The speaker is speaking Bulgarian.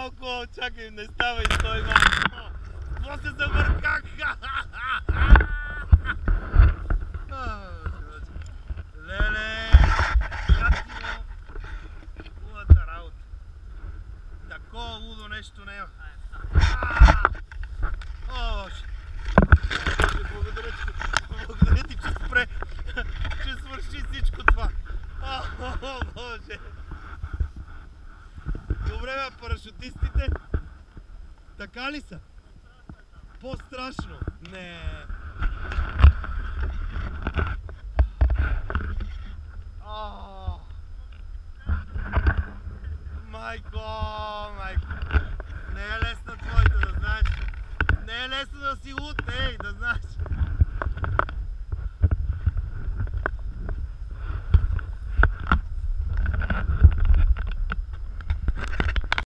малко, чакай, не става и стой малко. После забърках. Леле, кратко, хубавата работа. Такова лудо нещо няма. О, Боже. Благодаря ти, че спре, че свърши всичко това. О, Боже. Добре, бе, парашутистите. Така ли са? По-страшно? Не. Майко. Не е лесно твоето, да знаеш. Не е лесно да си луд, ей, да знаеш.